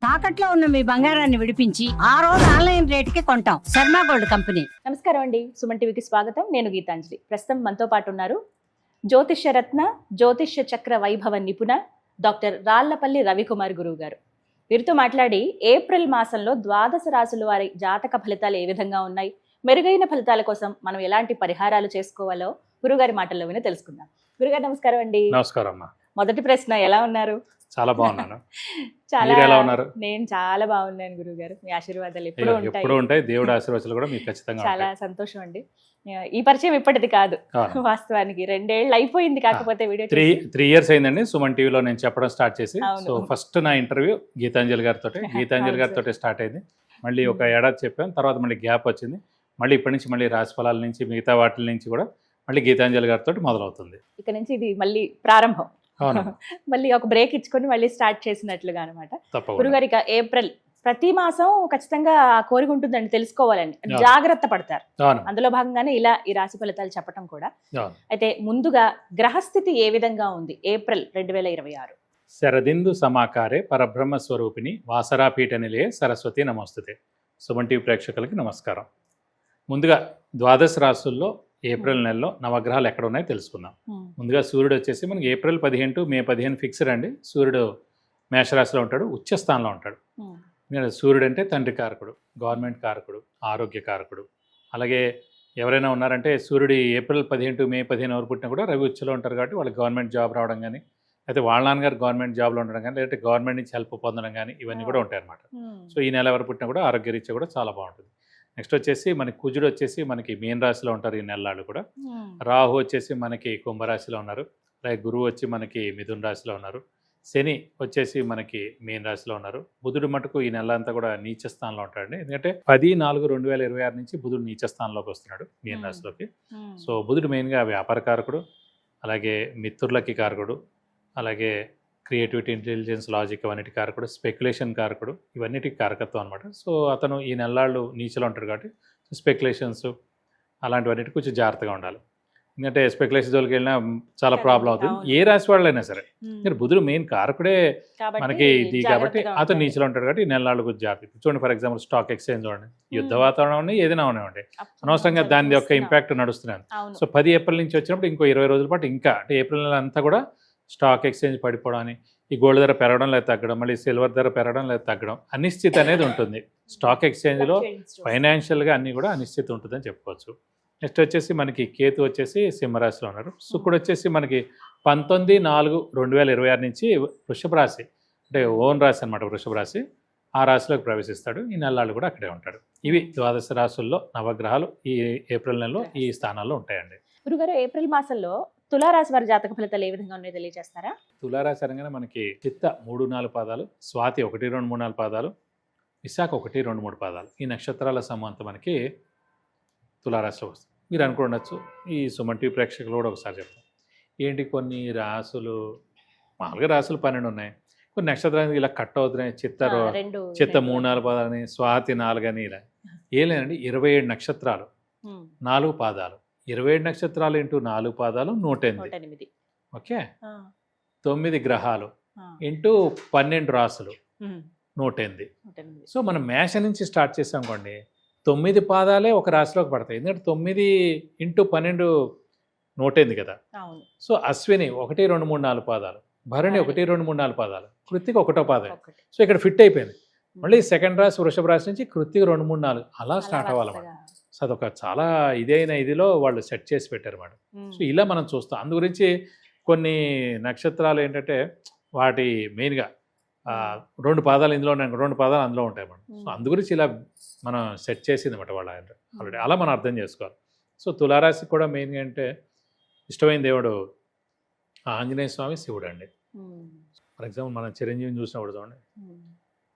తాకట్లో ఉన్న మీ బంగారాన్ని విడిపించి ఆ రోజు ఆన్లైన్ రేటుకి కొంటాం. Sharma gold company. నమస్కారం అండి, సుమన్ టీవీకి స్వాగతం. నేను గీతాంజలి. ప్రస్తుతం మనతో పాటు ఉన్నారు జ్యోతిష్య రత్న, జ్యోతిష్య చక్ర వైభవ నిపుణ డాక్టర్ రాళ్లపల్లి రవికుమార్ గురువు గారు. వీరితో మాట్లాడి ఏప్రిల్ మాసంలో ద్వాదశ రాశుల వారి జాతక ఫలితాలు ఏ విధంగా ఉన్నాయి, మెరుగైన ఫలితాల కోసం మనం ఎలాంటి పరిహారాలు చేసుకోవాలో గురుగారి మాటల్లో విని తెలుసుకుందాం. గురుగారు నమస్కారం అండి. నమస్కారం అమ్మా. మొదటి ప్రశ్న, ఎలా ఉన్నారు? చాలా బాగున్నాను. చాలా మీరు ఎలా ఉన్నారు? నేను చాలా బాగున్నాను గురుగారు. మీ ఆశీర్వాదాలు ఎప్పుడు ఎప్పుడు ఉంటాయి. దేవుడి ఆశీర్వాదాలు కూడా మీకు ఖచ్చితంగా చాలా ఉంటాయి. సంతోషం అండి. ఈ పరిచయం ఇప్పటిది కాదు, అవును. వాస్తవానికి 2 ఏళ్ళు అయిపోయింది. కాకపోతే వీడియో త్రీ ఇయర్స్ అయిందండి సుమన్ టీవీలో నేను చెప్పడం స్టార్ట్ చేసి. అవును. సో ఫస్ట్ నా ఇంటర్వ్యూ గీతాంజలి గారితో స్టార్ట్ అయింది. మళ్ళీ ఒక ఏడాది చెప్పాను, తర్వాత మళ్ళీ గ్యాప్ వచ్చింది. మళ్ళీ ఇప్పటి నుంచి మళ్ళీ రాశి ఫలాల నుంచి మిగతా వాటి నుంచి కూడా మళ్ళీ గీతాంజలి గారితో మొదలవుతుంది. ఇక నుంచి ఇది మళ్ళీ ప్రారంభం. అవును. మళ్ళీ ఒక బ్రేక్ ఇచ్చుకొని మళ్ళీ స్టార్ట్ చేసినట్లుగా అనమాట. తప్పకుండా. గురుగారు, ఇక ఏప్రిల్ ప్రతి మాసం ఖచ్చితంగా ఆ కోరిక ఉంటుందండి, తెలుసుకోవాలని జాగ్రత్త పడతారు. అవును. అందులో భాగంగానే ఇలా ఈ రాశి ఫలితాలు చెప్పడం కూడా. అవును. అయితే ముందుగా గ్రహస్థితి ఏ విధంగా ఉంది ఏప్రిల్ 2026? శరదిందు సమాకారే పరబ్రహ్మ స్వరూపిణి వాసరాపీఠ నిలయే సరస్వతి నమస్తుతే. సుమన్ టీవీ ప్రేక్షకులకి నమస్కారం. ముందుగా ద్వాదశ రాశుల్లో ఏప్రిల్ నెలలో నవగ్రహాలు ఎక్కడ ఉన్నాయో తెలుసుకుందాం. ముందుగా సూర్యుడు వచ్చేసి మనకి ఏప్రిల్ 15 టు మే 15 ఫిక్స్డ్ అండి. సూర్యుడు మేషరాశిలో ఉంటాడు, ఉచ్చ స్థానంలో ఉంటాడు. సూర్యుడు అంటే తండ్రి కారకుడు, గవర్నమెంట్ కారకుడు, ఆరోగ్య కారకుడు. అలాగే ఎవరైనా ఉన్నారంటే సూర్యుడు ఏప్రిల్ 15 టు మే 15 ఎవరు పుట్టినా కూడా రవి ఉచ్చలో ఉంటారు కాబట్టి వాళ్ళకి గవర్నమెంట్ జాబ్ రావడం కానీ, అయితే వాళ్ళ నాన్నగారు గవర్నమెంట్ జాబ్లో ఉండడం కానీ, లేదంటే గవర్నమెంట్ నుంచి హెల్ప్ పొందడం కానీ ఇవన్నీ కూడా ఉంటాయి అన్నమాట. సో ఈ నెల ఎవరు పుట్టినా కూడా ఆరోగ్యరీత్యా కూడా చాలా బాగుంటుంది. నెక్స్ట్ వచ్చేసి మనకి కుజుడు వచ్చేసి మనకి మీన రాశిలో ఉంటారు ఈ నెలలు కూడా. రాహు వచ్చేసి మనకి కుంభరాశిలో ఉన్నారు. అలాగే గురువు వచ్చి మనకి మిథున రాశిలో ఉన్నారు. శని వచ్చేసి మనకి మీన రాశిలో ఉన్నారు. బుధుడు మటుకు ఈ నెల అంతా కూడా నీచ స్థానంలో ఉంటాడండి. ఎందుకంటే 10/4/2026 నుంచి బుధుడు నీచ స్థానంలోకి వస్తున్నాడు మీన రాశిలోకి. సో బుధుడు మెయిన్గా వ్యాపార కారకుడు, అలాగే మిత్రులకి కారకుడు, అలాగే క్రియేటివిటీ, ఇంటెలిజెన్స్, లాజిక్ అవన్నిటి కారకుడు, స్పెక్యులేషన్ కారకుడు, ఇవన్నిటికి కారకత్వం అనమాట. సో అతను ఈ నెలలు నీచలో ఉంటాడు కాబట్టి స్పెక్యులేషన్స్ అలాంటివన్నిటి కొంచెం జాగ్రత్తగా ఉండాలి. ఎందుకంటే స్పెక్యులేషన్ జోలికి వెళ్ళినా చాలా ప్రాబ్లం అవుతుంది, ఏ రాశి వాళ్ళైనా సరే. మీరు బుధుడు మెయిన్ కారకుడే మనకి ఇది కాబట్టి అతను నీచలో ఉంటాడు కాబట్టి ఈ నెలలు కొంచెం జాగ్రత్త. చూడండి, ఫర్ ఎగ్జాంపుల్ స్టాక్ ఎక్స్చేంజ్ చూడండి, యుద్ధ వాతావరణం ఏదైనా ఉన్నాయండి, అనవసరంగా దాని యొక్క ఇంపాక్ట్ నడుస్తున్నాను. సో 10 ఏప్రిల్ నుంచి వచ్చినప్పుడు ఇంకో 20 రోజుల పాటు ఇంకా అంటే ఏప్రిల్ నెల అంతా కూడా స్టాక్ ఎక్స్చేంజ్ పడిపోవడం అని, ఈ గోల్డ్ ధర పెరగడం లేదా తగ్గడం, మళ్ళీ సిల్వర్ ధర పెరగడం లేదా తగ్గడం, అనిశ్చితి అనేది ఉంటుంది స్టాక్ ఎక్స్చేంజ్లో. ఫైనాన్షియల్గా అన్నీ కూడా అనిశ్చితి ఉంటుందని చెప్పుకోవచ్చు. నెక్స్ట్ వచ్చేసి మనకి కేతు వచ్చేసి సింహరాశిలో ఉన్నారు. శుక్రుడు వచ్చేసి మనకి 19/4/2026 నుంచి వృషభ రాశి అంటే ఓన్ రాశి అనమాట, వృషభ రాశి, ఆ రాశిలోకి ప్రవేశిస్తాడు. ఈ నెలలు కూడా అక్కడే ఉంటాడు. ఇవి ద్వాదశ రాశుల్లో నవగ్రహాలు ఈ ఏప్రిల్ నెలలో ఈ స్థానాల్లో ఉంటాయండి. గురుగారు, ఏప్రిల్ మాసంలో తులారాశి వారి జాతక ఫలితాలు ఏ విధంగా ఉన్నాయో తెలియజేస్తారా? తులారాశి అనగానే మనకి చిత్త 3-4 పాదాలు, స్వాతి 1-2-3-4 పాదాలు, విశాఖ 1-2-3 పాదాలు, ఈ నక్షత్రాల సమూహంతో మనకి తులారాశిలో వస్తుంది. మీరు అనుకుండొచ్చు, ఈ సుమన్ టీవీ ప్రేక్షకులు కూడా ఒకసారి చెప్తాం, ఏంటి కొన్ని రాసులు మామూలుగా రాసులు 12 ఉన్నాయి, కొన్ని నక్షత్రాలు ఇలా కట్ అవుతున్నాయి, చిత్త 3-4 పాదాలని, స్వాతి 4 అని, ఇలా ఏం లేదండి. 27 నక్షత్రాలు, 4 పాదాలు, 27 నక్షత్రాలు ఇంటూ 4 పాదాలు 108. ఓకే, 9 గ్రహాలు ఇంటూ 12 రాసులు 108. సో మనం మేష నుంచి స్టార్ట్ చేసాం అనుకోండి, 9 పాదాలే ఒక రాశిలోకి పడతాయి. ఎందుకంటే 9 ఇంటూ 12 108 కదా. సో అశ్విని 1-2-3-4 పాదాలు, భరణి 1-2-3-4 పాదాలు, కృత్తిక 1వ పాదం. సో ఇక్కడ ఫిట్ అయిపోయింది. మళ్ళీ సెకండ్ రాశి వృషభ రాశి నుంచి కృత్తిక 2-3-4 అలా స్టార్ట్ అవ్వాలన్నమాట. సో అదొక చాలా ఇదైన ఇదిలో వాళ్ళు సెట్ చేసి పెట్టారు అన్నమాట. సో ఇలా మనం చూస్తాం. అందు గురించి కొన్ని నక్షత్రాలు ఏంటంటే వాటి మెయిన్గా 2 పాదాలు ఇందులో ఉన్నాయి, 2 పాదాలు అందులో ఉంటాయి అన్నమాట. సో అందు గురించి ఇలా మనం సెట్ చేసింది అన్నమాట వాళ్ళు ఆల్రెడీ. అలా మనం అర్థం చేసుకోవాలి. సో తులారాశి కూడా మెయిన్గా అంటే ఇష్టమైన దేవుడు ఆంజనేయ స్వామి, శివుడు అండి. ఫర్ ఎగ్జాంపుల్ మనం చిరంజీవిని చూసినప్పుడు చూడండి,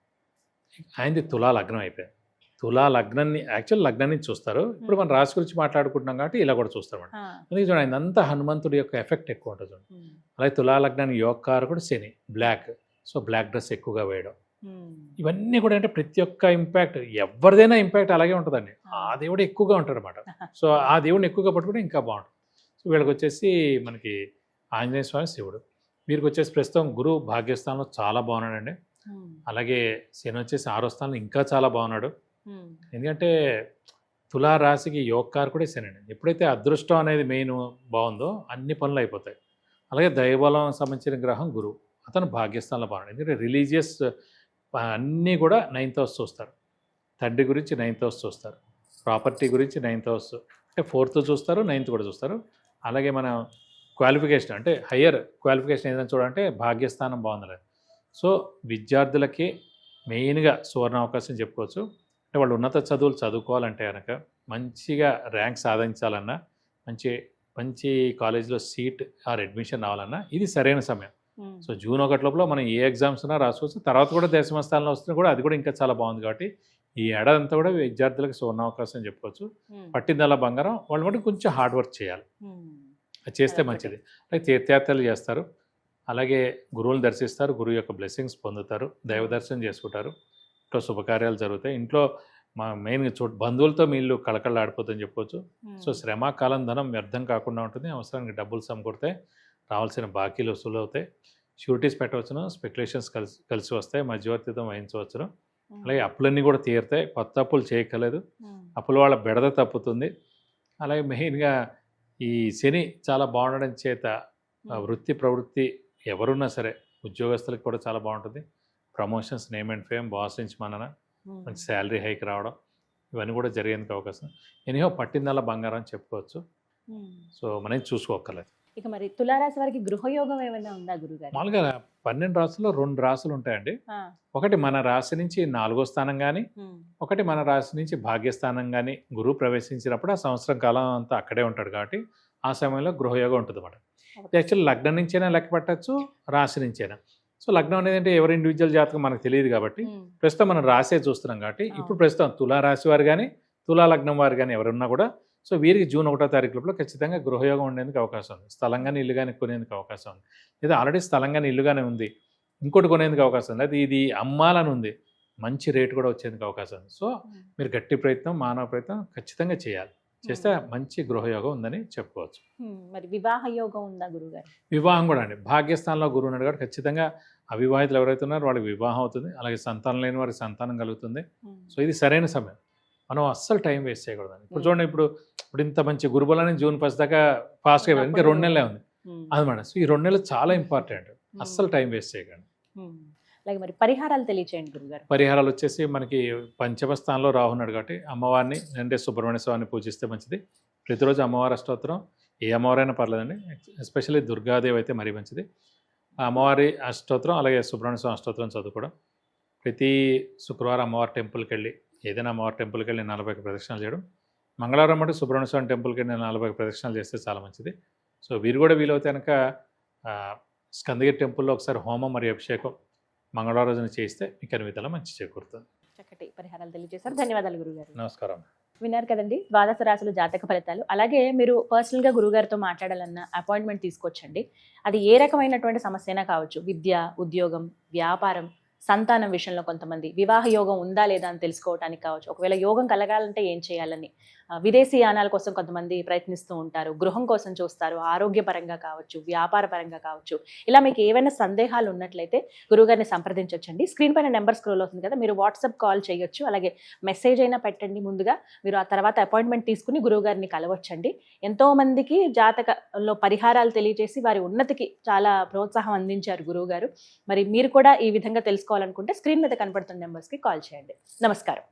ఆయనది తులా లగ్నం అయిపోయింది. తులా లగ్నాన్ని యాక్చువల్ లగ్నాన్ని చూస్తారు. ఇప్పుడు మనం రాశి గురించి మాట్లాడుకుంటున్నాం కాబట్టి ఇలా కూడా చూస్తాం. అందుకే చూడండి, ఆయన అంతా హనుమంతుడి యొక్క ఎఫెక్ట్ ఎక్కువ ఉంటుంది. అలాగే తులా లగ్నానికి యోగకారకుడు శని, బ్లాక్. సో బ్లాక్ డ్రెస్ ఎక్కువగా వేయడం, ఇవన్నీ కూడా అంటే ప్రతి ఒక్క ఇంపాక్ట్, ఎవరిదైనా ఇంపాక్ట్ అలాగే ఉంటుందండి. ఆ దేవుడు ఎక్కువగా ఉంటాడు అనమాట. సో ఆ దేవుడిని ఎక్కువగా పట్టుకుంటే ఇంకా బాగుంటుంది. సో వీళ్ళకి వచ్చేసి మనకి ఆంజనేయ స్వామి, శివుడు. వీరికి వచ్చేసి ప్రస్తుతం గురువు భాగ్యస్థానంలో చాలా బాగున్నాడండి. అలాగే శని వచ్చేసి 6వ స్థానంలో ఇంకా చాలా బాగున్నాడు. ఎందుకంటే తులారాశికి యోగకారకుడే శని అండి. ఎప్పుడైతే అదృష్టం అనేది మెయిన్ బాగుందో అన్ని పనులు అయిపోతాయి. అలాగే దైవబలం సంబంధించిన గ్రహం గురువు, అతను భాగ్యస్థానంలో బాగున్నాడు. ఎందుకంటే రిలీజియస్ అన్నీ కూడా 9th హౌస్ చూస్తారు. తండ్రి గురించి 9th హౌస్ చూస్తారు, ప్రాపర్టీ గురించి 9th హౌస్, అంటే 4th చూస్తారు, 9th కూడా చూస్తారు. అలాగే మన క్వాలిఫికేషన్ అంటే హయ్యర్ క్వాలిఫికేషన్ ఏదైనా చూడాలంటే భాగ్యస్థానం బాగుందలేదు. సో విద్యార్థులకి మెయిన్గా సువర్ణ అవకాశం చెప్పుకోవచ్చు. అంటే వాళ్ళు ఉన్నత చదువులు చదువుకోవాలంటే కనుక, మంచిగా ర్యాంక్ సాధించాలన్నా, మంచి మంచి కాలేజీలో సీట్ ఆర్ అడ్మిషన్ రావాలన్నా ఇది సరైన సమయం. సో జూన్ 1 లోపల మనం ఏ ఎగ్జామ్స్ ఉన్నా రాసుకోవచ్చు. తర్వాత కూడా దశమ స్థానంలో వస్తున్నా కూడా అది కూడా ఇంకా చాలా బాగుంది. కాబట్టి ఈ ఏడాది అంతా కూడా విద్యార్థులకు సువర్ణ అవకాశం చెప్పుకోవచ్చు. పట్టిందల్లా బంగారం. వాళ్ళు మటు కొంచెం హార్డ్ వర్క్ చేయాలి, అది చేస్తే మంచిది. అలాగే తీర్థయాత్రలు చేస్తారు, అలాగే గురువులు దర్శిస్తారు, గురువు యొక్క బ్లెస్సింగ్స్ పొందుతారు, దైవ దర్శనం చేసుకుంటారు, ఇంట్లో శుభకార్యాలు జరుగుతాయి. ఇంట్లో మా మెయిన్గా బంధువులతో మీ ఇల్లు కళకళలాడిపోతుందని చెప్పొచ్చు. సో శ్రమ కాలం ధనం వ్యర్థం కాకుండా ఉంటుంది. అవసరానికి డబ్బులు సమకూడతాయి, రావాల్సిన బాకీలు వసూలు అవుతాయి, షూరిటీస్ పెట్టవచ్చును, స్పెక్యులేషన్స్ కలిసి వస్తాయి, మధ్యవర్తిత్వం వహించవచ్చును. అలాగే అప్పులన్నీ కూడా తీరుతాయి, కొత్త అప్పులు చేయక్కర్లేదు, అప్పుల వాళ్ళ బెడద తప్పుతుంది. అలాగే మెయిన్గా ఈ శని చాలా బాగుండడం చేత వృత్తి ప్రవృత్తి ఎవరున్నా సరే ఉద్యోగస్తులకు కూడా చాలా బాగుంటుంది. Promotions, name and fame, boss నుంచి మనన మంచి శాలరీ హైక్ రావడం, ఇవన్నీ కూడా జరిగేందుకు అవకాశం. ఎనీహో పట్టిందల్లా బంగారం అని చెప్పుకోవచ్చు. సో మనం చూసుకోక్కర్లేదు. ఇక మరి తులారాశి వారికి గృహయోగం ఏమైనా ఉందా గురుగారు? మామూలుగా 12 రాశుల్లో 2 రాశులు ఉంటాయండి. ఒకటి మన రాశి నుంచి 4వ స్థానం కానీ, ఒకటి మన రాశి నుంచి భాగ్యస్థానం కానీ గురువు ప్రవేశించినప్పుడు ఆ సంవత్సరం కాలం అంతా అక్కడే ఉంటాడు. కాబట్టి ఆ సమయంలో గృహయోగం ఉంటుంది అన్నమాట. యాక్చువల్లీ లగ్నం నుంచైనా లెక్క పెట్టచ్చు, రాశి నుంచైనా. సో లగ్నం అనేది అంటే ఎవరి ఇండివిజువల్ జాతకం మనకు తెలియదు కాబట్టి ప్రస్తుతం మనం రాసే చూస్తున్నాం. కాబట్టి ఇప్పుడు ప్రస్తుతం తులారాశి వారు కానీ తులా లగ్నం వారు కానీ ఎవరున్నా కూడా సో వీరికి జూన్ 1వ తారీఖు లోపల ఖచ్చితంగా గృహయోగం ఉండేందుకు అవకాశం ఉంది. స్థలం కానీ ఇల్లు కానీ కొనేందుకు అవకాశం ఉంది, లేదా ఆల్రెడీ స్థలం కానీ ఇల్లు కానీ ఉంది, ఇంకోటి కొనేందుకు అవకాశం ఉంది, అది ఇది అమ్మాలని ఉంది, మంచి రేటు కూడా వచ్చేందుకు అవకాశం ఉంది. సో మీరు గట్టి ప్రయత్నం, మానవ ప్రయత్నం ఖచ్చితంగా చేయాలి. చేస్తే మంచి గృహయోగం ఉందని చెప్పుకోవచ్చు. మరి వివాహ యోగం ఉందా గురుగారు? వివాహం కూడా అండి, భాగ్యస్థానంలో గురువు ఉన్నాడు కాబట్టి ఖచ్చితంగా అవివాహితులు ఎవరైతే ఉన్నారో వాళ్ళకి వివాహం అవుతుంది. అలాగే సంతానం లేని వారికి సంతానం కలుగుతుంది. సో ఇది సరైన సమయం, మనం అస్సలు టైం వేస్ట్ చేయకూడదండి. ఇప్పుడు చూడండి, ఇప్పుడు ఇంత మంచి గురుబలని జూన్ 1 దాకా ఫాస్ట్గా అయిపోయింది, ఇంకా 2 నెలలే ఉంది అన్నమాట. సో ఈ 2 నెలలు చాలా ఇంపార్టెంట్, అస్సలు టైం వేస్ట్ చేయకండి. అలాగే మరి పరిహారాలు తెలియచేయండి గురుగారు. పరిహారాలు వచ్చేసి మనకి పంచమ స్థానంలో రాహు ఉన్నాడు కాబట్టి అమ్మవారిని అంటే సుబ్రహ్మణ్య స్వామిని పూజిస్తే మంచిది. ప్రతిరోజు అమ్మవారి అష్టోత్తరం, ఏ అమ్మవారైనా పర్లేదండి, ఎస్పెషల్లీ దుర్గాదేవి అయితే మరీ మంచిది. అమ్మవారి అష్టోత్తరం అలాగే సుబ్రహ్మణ్య స్వామి అష్టోత్తరం చదువుకోవడం, ప్రతి శుక్రవారం అమ్మవారి టెంపుల్కి వెళ్ళి ఏదైనా అమ్మవారి టెంపుల్కి వెళ్ళి 40 ప్రదక్షిణాలు చేయడం, మంగళవారం అంటే సుబ్రహ్మణ్య స్వామి టెంపుల్కి వెళ్ళి 40 ప్రదక్షిణాలు చేస్తే చాలా మంచిది. సో వీరు కూడా వీలవుతే కనుక స్కందగిరి టెంపుల్లో ఒకసారి హోమం మరియు అభిషేకం మంగళవారం రోజున చేస్తే మీకు అన్ని విధాలా మంచి చేకూరుతుంది. చక్కటి పరిహారాలు తెలియజేశారు, ధన్యవాదాలు గురుగారు. నమస్కారం. విన్నారు కదండి ద్వాదశ రాశుల జాతక ఫలితాలు. అలాగే మీరు పర్సనల్గా గురుగారితో మాట్లాడాలన్న అపాయింట్మెంట్ తీసుకోవచ్చండి. అది ఏ రకమైనటువంటి సమస్య అయినా కావచ్చు, విద్య, ఉద్యోగం, వ్యాపారం, సంతానం విషయంలో కొంతమంది వివాహ యోగం ఉందా లేదా అని తెలుసుకోవడానికి కావచ్చు, ఒకవేళ యోగం కలగాలంటే ఏం చేయాలని, విదేశీ యానాల కోసం కొంతమంది ప్రయత్నిస్తూ ఉంటారు, గృహం కోసం చూస్తారు, ఆరోగ్యపరంగా కావచ్చు, వ్యాపార పరంగా కావచ్చు. ఇలా మీకు ఏవైనా సందేహాలు ఉన్నట్లయితే గురుగారిని సంప్రదించవచ్చండి. స్క్రీన్ పైన నెంబర్ స్క్రోల్ అవుతుంది కదా, మీరు వాట్సాప్ కాల్ చేయొచ్చు, అలాగే మెసేజ్ అయినా పెట్టండి ముందుగా. మీరు ఆ తర్వాత అపాయింట్మెంట్ తీసుకుని గురువుగారిని కలవచ్చండి. ఎంతోమందికి జాతకంలో పరిహారాలు తెలియజేసి వారి ఉన్నతికి చాలా ప్రోత్సాహం అందించారు గురువుగారు. మరి మీరు కూడా ఈ విధంగా తెలుసుకోవాలనుకుంటే స్క్రీన్ మీద కనపడుతున్న నెంబర్స్కి కాల్ చేయండి. నమస్కారం.